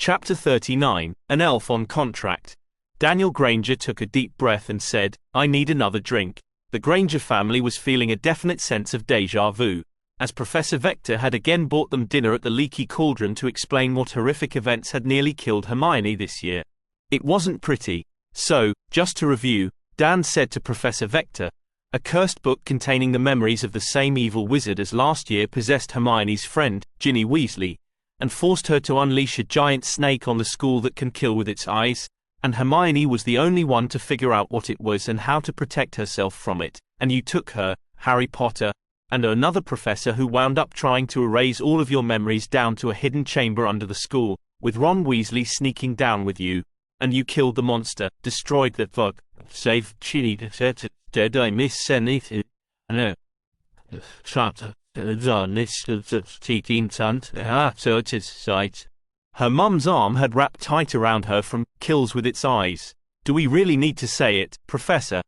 Chapter 39, An Elf on Contract. Daniel Granger took a deep breath and said, "I need another drink." The Granger family was feeling a definite sense of déjà vu, as Professor Vector had again bought them dinner at the Leaky Cauldron to explain what horrific events had nearly killed Hermione this year. It wasn't pretty. So, just to review, Dan said to Professor Vector, a cursed book containing the memories of the same evil wizard as last year possessed Hermione's friend, Ginny Weasley, and forced her to unleash a giant snake on the school that can kill with its eyes, and Hermione was the only one to figure out what it was and how to protect herself from it, and you took her, Harry Potter, and another professor who wound up trying to erase all of your memories down to a hidden chamber under the school, with Ron Weasley sneaking down with you, and you killed the monster, destroyed the bug, saved Ginny. Did I miss anything? No. Chapter on this teaching stunt. So it is sight. Her mum's arm had wrapped tight around her from kills with its eyes. Do we really need to say it, Professor?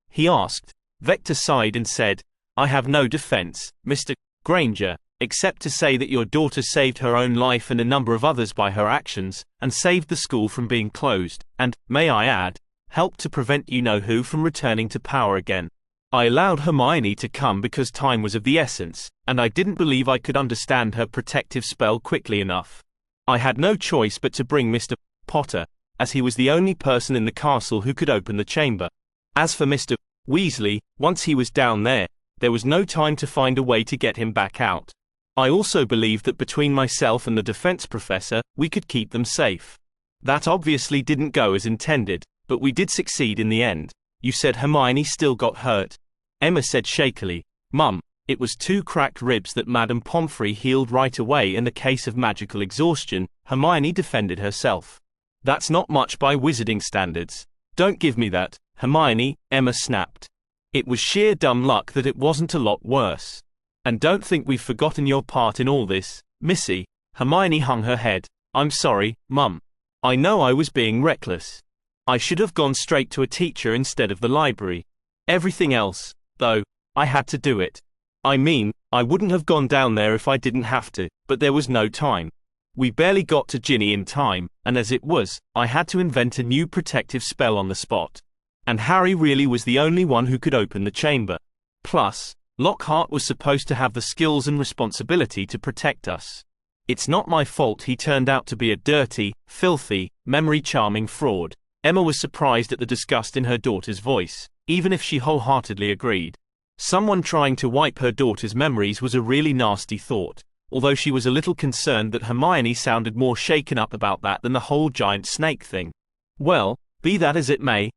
He asked. Vector sighed and said, I have no defense, Mr. Granger, except to say that your daughter saved her own life and a number of others by her actions, and saved the school from being closed, and, may I add, helped to prevent you-know-who from returning to power again. I allowed Hermione to come because time was of the essence, and I didn't believe I could understand her protective spell quickly enough. I had no choice but to bring Mr. Potter, as he was the only person in the castle who could open the chamber. As for Mr. Weasley, once he was down there was no time to find a way to get him back out. I also believed that between myself and the defense professor, we could keep them safe. That obviously didn't go as intended, but we did succeed in the end. You said Hermione still got hurt. Emma said shakily, Mum, it was 2 cracked ribs that Madame Pomfrey healed right away in the case of magical exhaustion. Hermione defended herself. That's not much by wizarding standards. Don't give me that, Hermione, Emma snapped. It was sheer dumb luck that it wasn't a lot worse. And don't think we've forgotten your part in all this, Missy. Hermione hung her head. I'm sorry, Mum. I know I was being reckless. I should have gone straight to a teacher instead of the library. Everything else, though, I had to do it. I mean, I wouldn't have gone down there if I didn't have to, but there was no time. We barely got to Ginny in time, and as it was, I had to invent a new protective spell on the spot. And Harry really was the only one who could open the chamber. Plus, Lockhart was supposed to have the skills and responsibility to protect us. It's not my fault he turned out to be a dirty, filthy, memory-charming fraud. Emma was surprised at the disgust in her daughter's voice, even if she wholeheartedly agreed. Someone trying to wipe her daughter's memories was a really nasty thought, although she was a little concerned that Hermione sounded more shaken up about that than the whole giant snake thing. Well, be that as it may.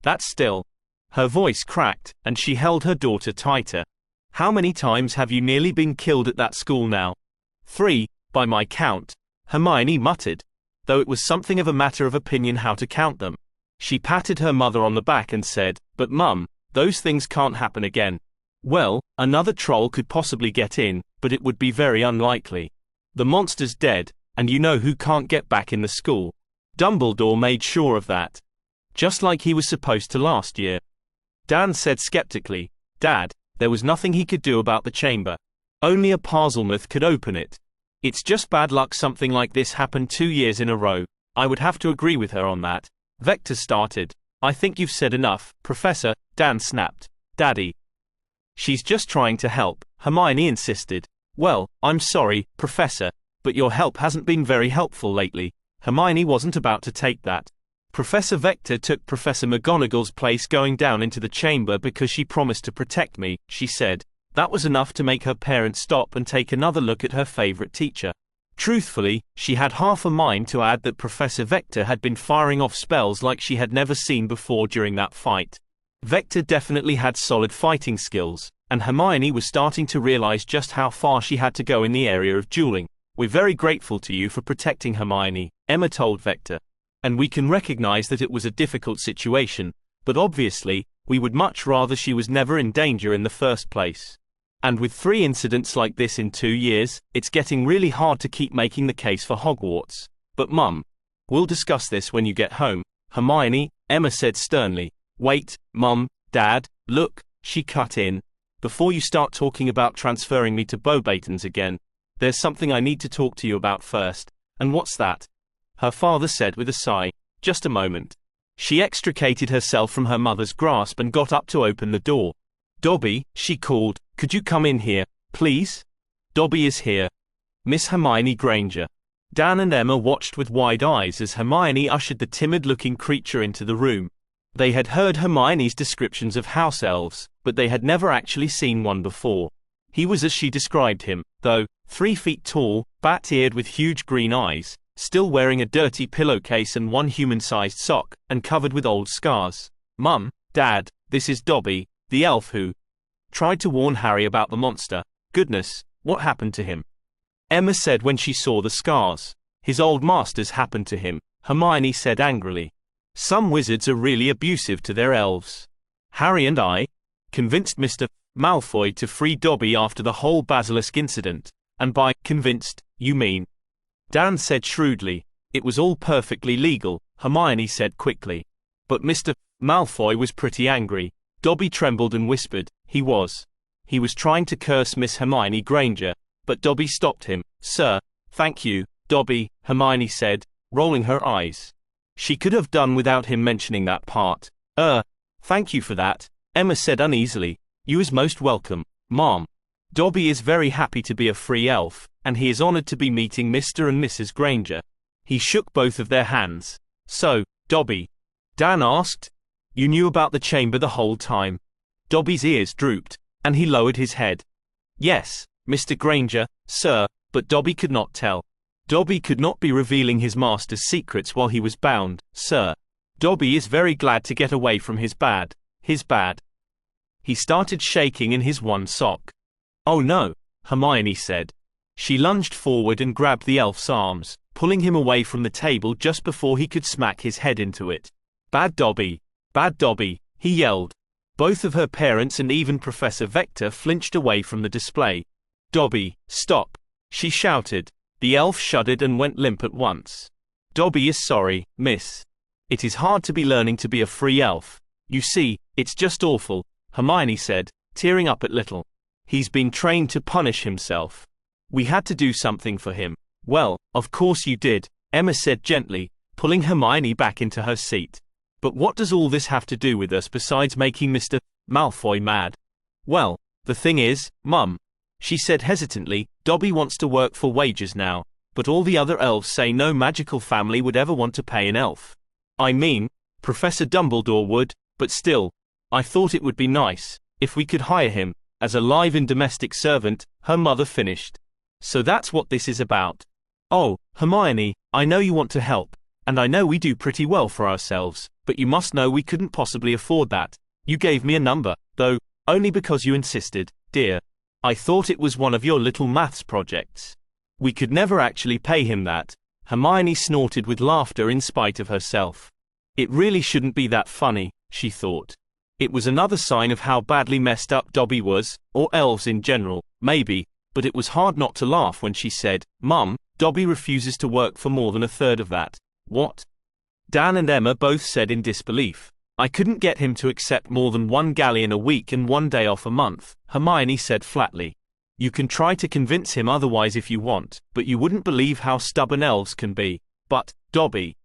That's still. Her voice cracked, and she held her daughter tighter. How many times have you nearly been killed at that school now? 3, by my count, Hermione muttered, though it was something of a matter of opinion how to count them. She patted her mother on the back and said, But Mum, those things can't happen again. Well, another troll could possibly get in, but it would be very unlikely. The monster's dead, and you know who can't get back in the school. Dumbledore made sure of that. Just like he was supposed to last year. Dan said skeptically, Dad, there was nothing he could do about the chamber. Only a Parselmouth could open it. It's just bad luck something like this happened 2 years in a row. I would have to agree with her on that. Vector started. I think you've said enough, Professor, Dan snapped. Daddy. She's just trying to help, Hermione insisted. Well, I'm sorry, Professor, but your help hasn't been very helpful lately. Hermione wasn't about to take that. Professor Vector took Professor McGonagall's place going down into the chamber because she promised to protect me, she said. That was enough to make her parents stop and take another look at her favorite teacher. Truthfully, she had half a mind to add that Professor Vector had been firing off spells like she had never seen before during that fight. Vector definitely had solid fighting skills, and Hermione was starting to realize just how far she had to go in the area of dueling. We're very grateful to you for protecting Hermione, Emma told Vector. And we can recognize that it was a difficult situation, but obviously, we would much rather she was never in danger in the first place. And with 3 incidents like this in 2 years, it's getting really hard to keep making the case for Hogwarts. But Mum, we'll discuss this when you get home. Hermione, Emma said sternly. Wait, Mum, Dad, look, she cut in. Before you start talking about transferring me to Beauxbatons again, there's something I need to talk to you about first. And what's that? her father said with a sigh. Just a moment. She extricated herself from her mother's grasp and got up to open the door. Dobby, she called, could you come in here, please? Dobby is here. Miss Hermione Granger. Dan and Emma watched with wide eyes as Hermione ushered the timid-looking creature into the room. They had heard Hermione's descriptions of house elves, but they had never actually seen one before. He was as she described him, though, 3 feet tall, bat-eared with huge green eyes, still wearing a dirty pillowcase and one human-sized sock, and covered with old scars. Mum, Dad, this is Dobby, the elf who tried to warn Harry about the monster. Goodness, what happened to him? Emma said when she saw the scars. His old masters happened to him, Hermione said angrily. Some wizards are really abusive to their elves. Harry and I convinced Mr. Malfoy to free Dobby after the whole basilisk incident. And by convinced, you mean? Dan said shrewdly. It was all perfectly legal, Hermione said quickly. But Mr. Malfoy was pretty angry. Dobby trembled and whispered, he was trying to curse Miss Hermione Granger, but Dobby stopped him. Sir, thank you, Dobby, Hermione said, rolling her eyes. She could have done without him mentioning that part. Thank you for that, Emma said uneasily. You is most welcome, Mom. Dobby is very happy to be a free elf, and he is honored to be meeting Mr. and Mrs. Granger. He shook both of their hands. So, Dobby? Dan asked. You knew about the chamber the whole time? Dobby's ears drooped, and he lowered his head. Yes, Mr. Granger, sir, but Dobby could not tell. Dobby could not be revealing his master's secrets while he was bound, sir. Dobby is very glad to get away from his bad. He started shaking in his one sock. Oh no, Hermione said. She lunged forward and grabbed the elf's arms, pulling him away from the table just before he could smack his head into it. Bad Dobby, he yelled. Both of her parents and even Professor Vector flinched away from the display. Dobby, stop, she shouted. The elf shuddered and went limp at once. Dobby is sorry, miss. It is hard to be learning to be a free elf. You see, it's just awful, Hermione said, tearing up a little. He's been trained to punish himself. We had to do something for him. Well, of course you did, Emma said gently, pulling Hermione back into her seat. But what does all this have to do with us besides making Mr. Malfoy mad? Well, the thing is, Mum, she said hesitantly, Dobby wants to work for wages now, but all the other elves say no magical family would ever want to pay an elf. I mean, Professor Dumbledore would, but still, I thought it would be nice if we could hire him as a live-in domestic servant, her mother finished. So that's what this is about. Oh, Hermione, I know you want to help, and I know we do pretty well for ourselves, but you must know we couldn't possibly afford that. You gave me a number, though, only because you insisted, dear. I thought it was one of your little maths projects. We could never actually pay him that. Hermione snorted with laughter in spite of herself. It really shouldn't be that funny, she thought. It was another sign of how badly messed up Dobby was, or elves in general, maybe, but it was hard not to laugh when she said, Mum, Dobby refuses to work for more than a third of that. What? Dan and Emma both said in disbelief. I couldn't get him to accept more than 1 galleon a week and 1 day off a month, Hermione said flatly. You can try to convince him otherwise if you want, but you wouldn't believe how stubborn elves can be. But, Dobby.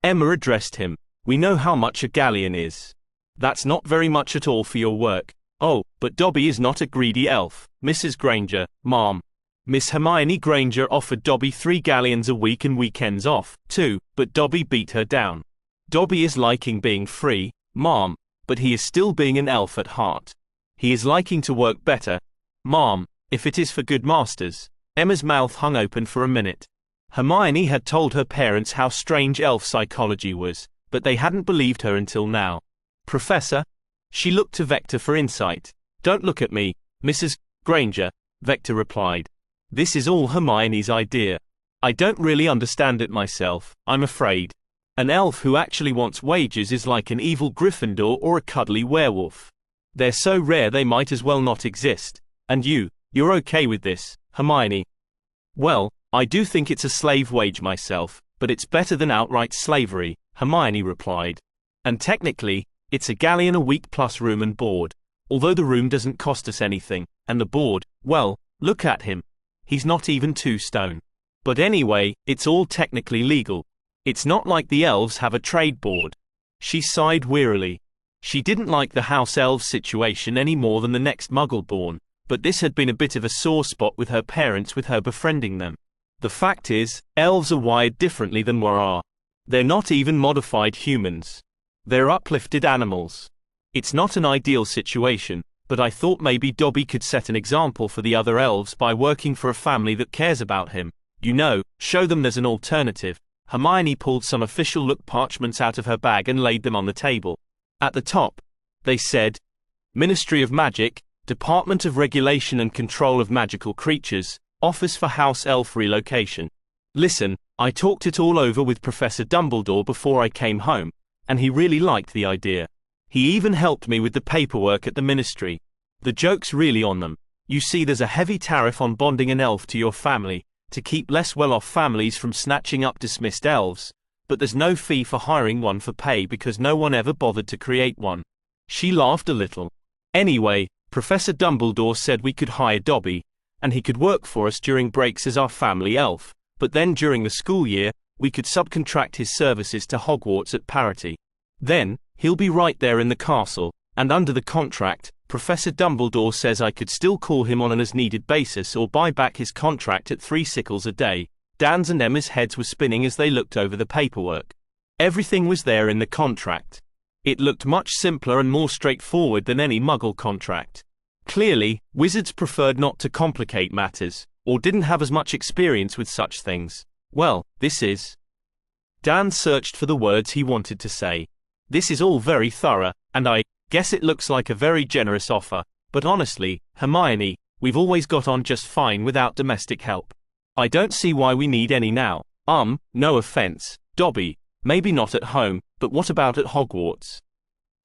Emma addressed him. We know how much a galleon is. That's not very much at all for your work. Oh, but Dobby is not a greedy elf, Mrs. Granger, Ma'am. Miss Hermione Granger offered Dobby 3 galleons a week and weekends off, too, but Dobby beat her down. Dobby is liking being free, Ma'am, but he is still being an elf at heart. He is liking to work better, Ma'am, if it is for good masters. Emma's mouth hung open for a minute. Hermione had told her parents how strange elf psychology was, but they hadn't believed her until now. Professor? She looked to Vector for insight. Don't look at me, Mrs. Granger, Vector replied. This is all Hermione's idea. I don't really understand it myself, I'm afraid. An elf who actually wants wages is like an evil Gryffindor or a cuddly werewolf. They're so rare they might as well not exist. And you're okay with this, Hermione? Well, I do think it's a slave wage myself, but it's better than outright slavery, Hermione replied. And technically, it's a galleon a week plus room and board. Although the room doesn't cost us anything, and the board, well, look at him. He's not even 2 stone. But anyway, it's all technically legal, It's not like the elves have a trade board. She sighed wearily. She didn't like the house elves situation any more than the next Muggle-born, but this had been a bit of a sore spot with her parents with her befriending them. The fact is, elves are wired differently than we are. They're not even modified humans. They're uplifted animals. It's not an ideal situation, but I thought maybe Dobby could set an example for the other elves by working for a family that cares about him. You know, show them there's an alternative. Hermione pulled some official-look parchments out of her bag and laid them on the table. At the top, they said, Ministry of Magic, Department of Regulation and Control of Magical Creatures, Office for House Elf Relocation. Listen, I talked it all over with Professor Dumbledore before I came home, and he really liked the idea. He even helped me with the paperwork at the ministry. The joke's really on them. You see, there's a heavy tariff on bonding an elf to your family, to keep less well-off families from snatching up dismissed elves, but there's no fee for hiring one for pay because no one ever bothered to create one. She laughed a little. Anyway, Professor Dumbledore said we could hire Dobby, and he could work for us during breaks as our family elf, but then during the school year, we could subcontract his services to Hogwarts at parity. Then, he'll be right there in the castle, and under the contract, Professor Dumbledore says I could still call him on an as-needed basis or buy back his contract at 3 sickles a day. Dan's and Emma's heads were spinning as they looked over the paperwork. Everything was there in the contract. It looked much simpler and more straightforward than any Muggle contract. Clearly, wizards preferred not to complicate matters, or didn't have as much experience with such things. Well, this is... Dan searched for the words he wanted to say. This is all very thorough, and I guess it looks like a very generous offer, but honestly, Hermione, we've always got on just fine without domestic help. I don't see why we need any now. No offense, Dobby, maybe not at home, but what about at Hogwarts?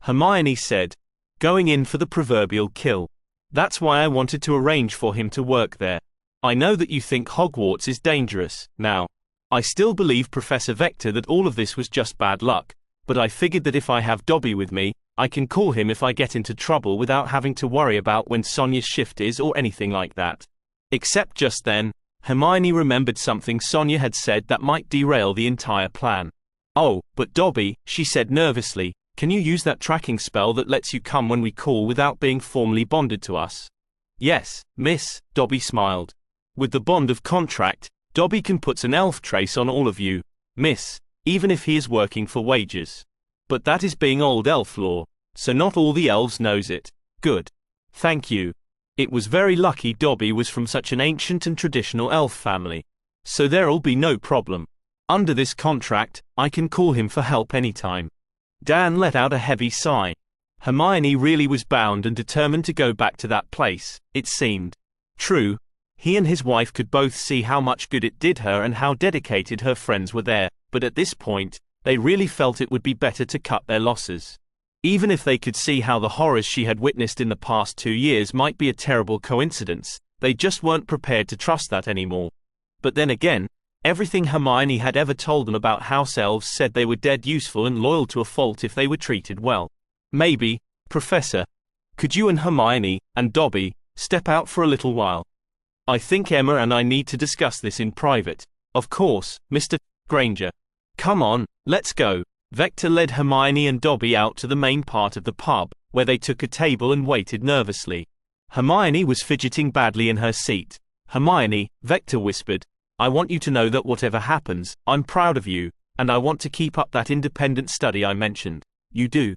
Hermione said, going in for the proverbial kill. That's why I wanted to arrange for him to work there. I know that you think Hogwarts is dangerous. Now, I still believe Professor Vector that all of this was just bad luck, but I figured that if I have Dobby with me, I can call him if I get into trouble without having to worry about when Sonia's shift is or anything like that. Except just then, Hermione remembered something Sonia had said that might derail the entire plan. Oh, but Dobby, she said nervously, can you use that tracking spell that lets you come when we call without being formally bonded to us? Yes, miss, Dobby smiled. With the bond of contract, Dobby can put an elf trace on all of you, miss, even if he is working for wages. But that is being old elf law, so not all the elves knows it. Good. Thank you. It was very lucky Dobby was from such an ancient and traditional elf family. So there'll be no problem. Under this contract, I can call him for help anytime. Dan let out a heavy sigh. Hermione really was bound and determined to go back to that place, it seemed. True, he and his wife could both see how much good it did her and how dedicated her friends were there, but at this point, they really felt it would be better to cut their losses. Even if they could see how the horrors she had witnessed in the past 2 years might be a terrible coincidence, they just weren't prepared to trust that anymore. But then again, everything Hermione had ever told them about house elves said they were dead useful and loyal to a fault if they were treated well. Maybe, Professor, could you and Hermione, and Dobby, step out for a little while? I think Emma and I need to discuss this in private. Of course, Mr. Granger. Come on, let's go. Vector led Hermione and Dobby out to the main part of the pub, where they took a table and waited nervously. Hermione was fidgeting badly in her seat. Hermione, Vector whispered, I want you to know that whatever happens, I'm proud of you, and I want to keep up that independent study I mentioned. You do?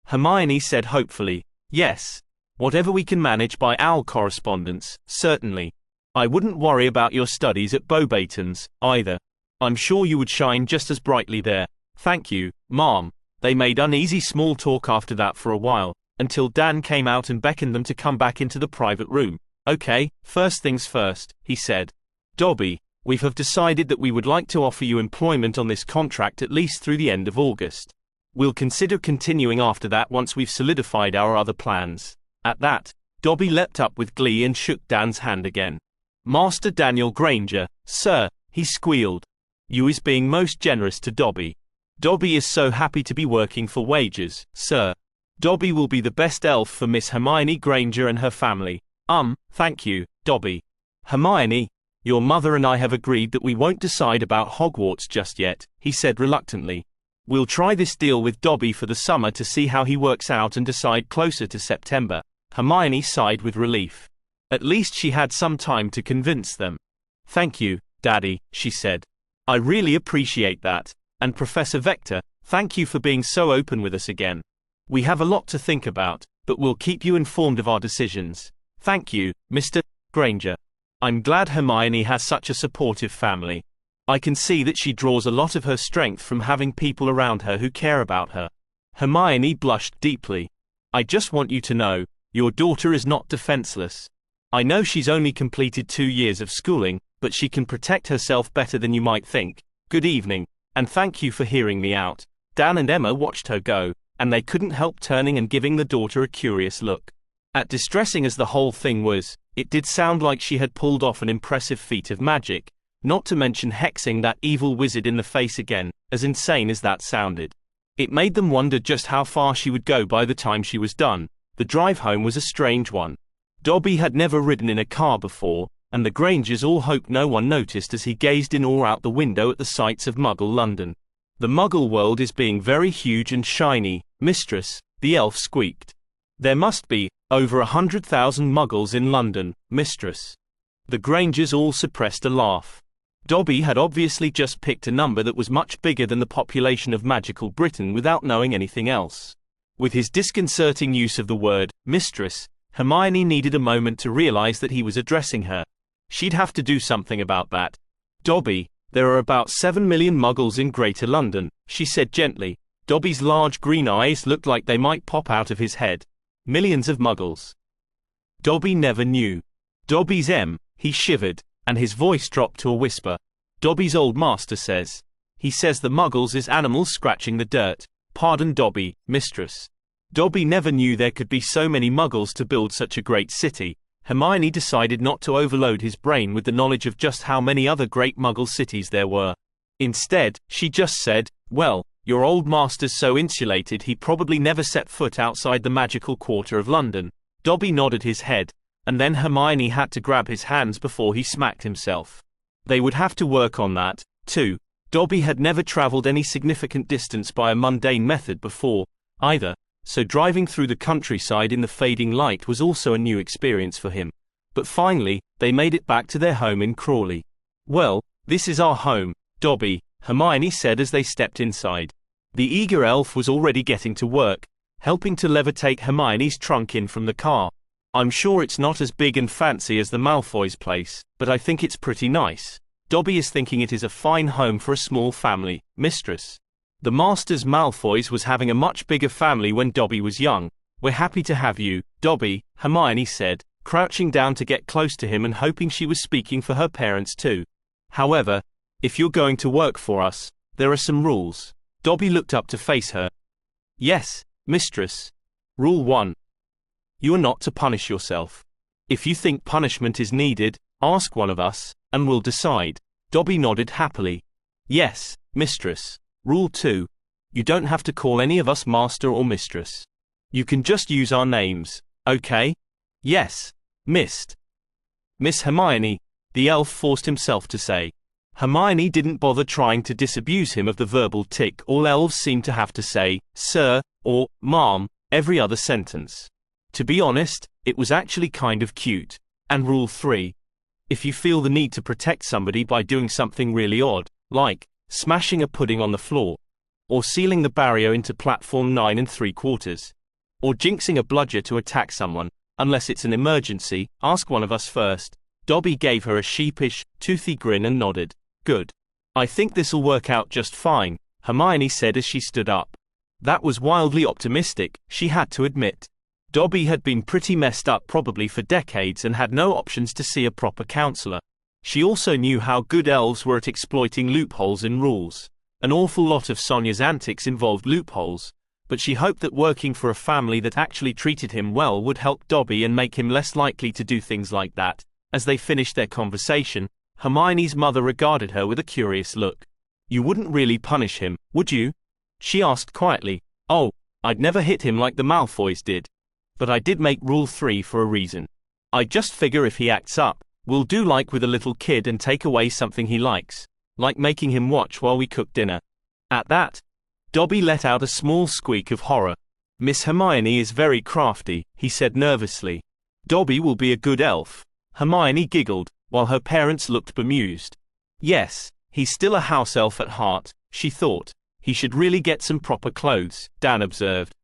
Hermione said hopefully, yes. Whatever we can manage by owl correspondence, certainly. I wouldn't worry about your studies at Beauxbatons, either. I'm sure you would shine just as brightly there. Thank you, Mom. They made uneasy small talk after that for a while, until Dan came out and beckoned them to come back into the private room. Okay, first things first, he said. Dobby, we have decided that we would like to offer you employment on this contract at least through the end of August. We'll consider continuing after that once we've solidified our other plans. At that, Dobby leapt up with glee and shook Dan's hand again. Master Daniel Granger, sir, he squealed. You is being most generous to Dobby. Dobby is so happy to be working for wages, sir. Dobby will be the best elf for Miss Hermione Granger and her family. Thank you, Dobby. Hermione, Your mother and I have agreed that we won't decide about Hogwarts just yet, he said reluctantly. We'll try this deal with Dobby for the summer to see how he works out and decide closer to September. Hermione sighed with relief. At least she had some time to convince them. Thank you, Daddy, she said. I really appreciate that. And Professor Vector, thank you for being so open with us again. We have a lot to think about, but we'll keep you informed of our decisions. Thank you, Mr. Granger. I'm glad Hermione has such a supportive family. I can see that she draws a lot of her strength from having people around her who care about her. Hermione blushed deeply. I just want you to know, your daughter is not defenseless. I know she's only completed 2 years of schooling, but she can protect herself better than you might think. Good evening, and thank you for hearing me out. Dan and Emma watched her go, and they couldn't help turning and giving the daughter a curious look. As distressing as the whole thing was, it did sound like she had pulled off an impressive feat of magic, not to mention hexing that evil wizard in the face again, as insane as that sounded. It made them wonder just how far she would go by the time she was done. The drive home was a strange one. Dobby had never ridden in a car before, and the Grangers all hoped no one noticed as he gazed in awe out the window at the sights of Muggle London. The Muggle world is being very huge and shiny, mistress, the elf squeaked. There must be over 100,000 Muggles in London, mistress. The Grangers all suppressed a laugh. Dobby had obviously just picked a number that was much bigger than the population of magical Britain without knowing anything else. With his disconcerting use of the word, mistress, Hermione needed a moment to realize that he was addressing her. She'd have to do something about that. Dobby, there are about 7 million Muggles in Greater London, she said gently. Dobby's large green eyes looked like they might pop out of his head. Millions of Muggles. Dobby never knew. Dobby's he shivered, and his voice dropped to a whisper. Dobby's old master says. He says the Muggles is animals scratching the dirt. Pardon Dobby, mistress. Dobby never knew there could be so many Muggles to build such a great city. Hermione decided not to overload his brain with the knowledge of just how many other great Muggle cities there were. Instead, she just said, well, your old master's so insulated he probably never set foot outside the magical quarter of London. Dobby nodded his head, and then Hermione had to grab his hands before he smacked himself. They would have to work on that, too. Dobby had never traveled any significant distance by a mundane method before, either, so driving through the countryside in the fading light was also a new experience for him. But finally, they made it back to their home in Crawley. Well, this is our home, Dobby, Hermione said as they stepped inside. The eager elf was already getting to work, helping to levitate Hermione's trunk in from the car. I'm sure it's not as big and fancy as the Malfoys' place, but I think it's pretty nice. Dobby is thinking it is a fine home for a small family, mistress. The Masters Malfoys was having a much bigger family when Dobby was young. We're happy to have you, Dobby, Hermione said, crouching down to get close to him and hoping she was speaking for her parents too. However, if you're going to work for us, there are some rules. Dobby looked up to face her. Yes, mistress. Rule 1. You are not to punish yourself. If you think punishment is needed, ask one of us, and we'll decide. Dobby nodded happily. Yes, mistress. Rule 2. You don't have to call any of us master or mistress. You can just use our names, okay? Yes, Miss Hermione, the elf forced himself to say. Hermione didn't bother trying to disabuse him of the verbal tick all elves seem to have to say, sir, or, ma'am, every other sentence. To be honest, it was actually kind of cute. And rule 3. If you feel the need to protect somebody by doing something really odd, like smashing a pudding on the floor, or sealing the barrier into platform 9 3/4, or jinxing a bludger to attack someone, unless it's an emergency, ask one of us first. Dobby gave her a sheepish, toothy grin and nodded. Good. I think this'll work out just fine, Hermione said as she stood up. That was wildly optimistic, she had to admit. Dobby had been pretty messed up probably for decades and had no options to see a proper counselor. She also knew how good elves were at exploiting loopholes in rules. An awful lot of Sonia's antics involved loopholes, but she hoped that working for a family that actually treated him well would help Dobby and make him less likely to do things like that. As they finished their conversation, Hermione's mother regarded her with a curious look. You wouldn't really punish him, would you? She asked quietly. Oh, I'd never hit him like the Malfoys did. But I did make rule 3 for a reason. I just figure if he acts up, We'll do like with a little kid and take away something he likes, like making him watch while we cook dinner." At that, Dobby let out a small squeak of horror. "Miss Hermione is very crafty," he said nervously. "Dobby will be a good elf." Hermione giggled, while her parents looked bemused. "Yes, he's still a house elf at heart," she thought. "He should really get some proper clothes," Dan observed.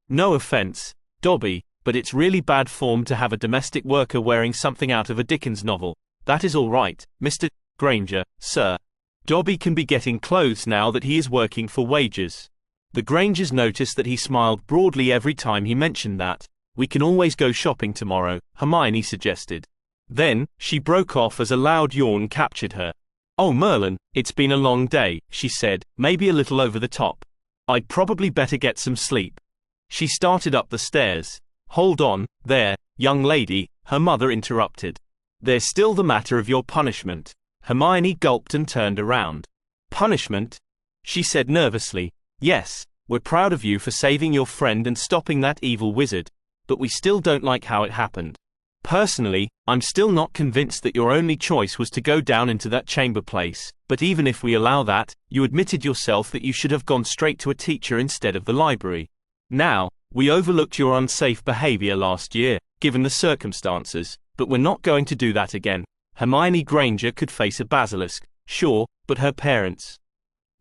No offense, Dobby, but it's really bad form to have a domestic worker wearing something out of a Dickens novel." "That is all right, Mr. Granger, sir. Dobby can be getting clothes now that he is working for wages." The Grangers noticed that he smiled broadly every time he mentioned that. "We can always go shopping tomorrow," Hermione suggested. Then, she broke off as a loud yawn captured her. "Oh Merlin, it's been a long day," she said, maybe a little over the top. "I'd probably better get some sleep." She started up the stairs. "Hold on, there, young lady," her mother interrupted. "There's still the matter of your punishment." Hermione gulped and turned around. "Punishment?" she said nervously. "Yes, we're proud of you for saving your friend and stopping that evil wizard, but we still don't like how it happened. Personally, I'm still not convinced that your only choice was to go down into that chamber place, but even if we allow that, you admitted yourself that you should have gone straight to a teacher instead of the library. Now, we overlooked your unsafe behavior last year, given the circumstances, but we're not going to do that again." Hermione Granger could face a basilisk, sure, but her parents.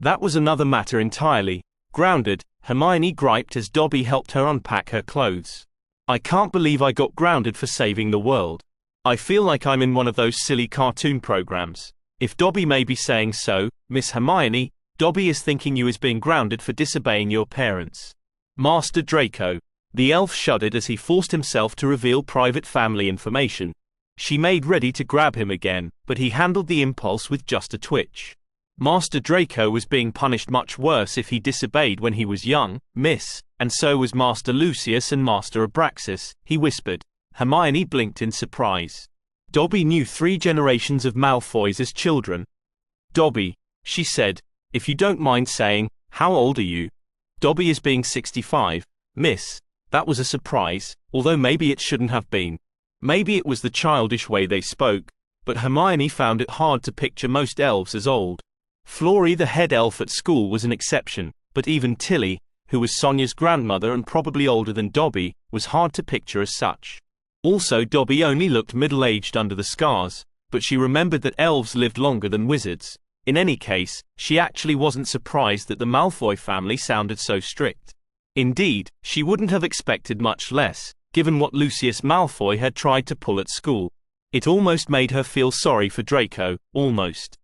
That was another matter entirely. Grounded, Hermione griped as Dobby helped her unpack her clothes. "I can't believe I got grounded for saving the world. I feel like I'm in one of those silly cartoon programs. If Dobby may be saying so, Miss Hermione, Dobby is thinking you is being grounded for disobeying your parents." "Master Draco." The elf shuddered as he forced himself to reveal private family information. She made ready to grab him again, but he handled the impulse with just a twitch. "Master Draco was being punished much worse if he disobeyed when he was young, miss, and so was Master Lucius and Master Abraxas," he whispered. Hermione blinked in surprise. Dobby knew 3 generations of Malfoys as children. "Dobby," she said, "if you don't mind saying, how old are you?" "Dobby is being 65, miss." That was a surprise, although maybe it shouldn't have been. Maybe it was the childish way they spoke, but Hermione found it hard to picture most elves as old. Florrie, the head elf at school, was an exception, but even Tilly, who was Sonia's grandmother and probably older than Dobby, was hard to picture as such. Also, Dobby only looked middle-aged under the scars, but she remembered that elves lived longer than wizards. In any case, she actually wasn't surprised that the Malfoy family sounded so strict. Indeed, she wouldn't have expected much less, given what Lucius Malfoy had tried to pull at school. It almost made her feel sorry for Draco, almost.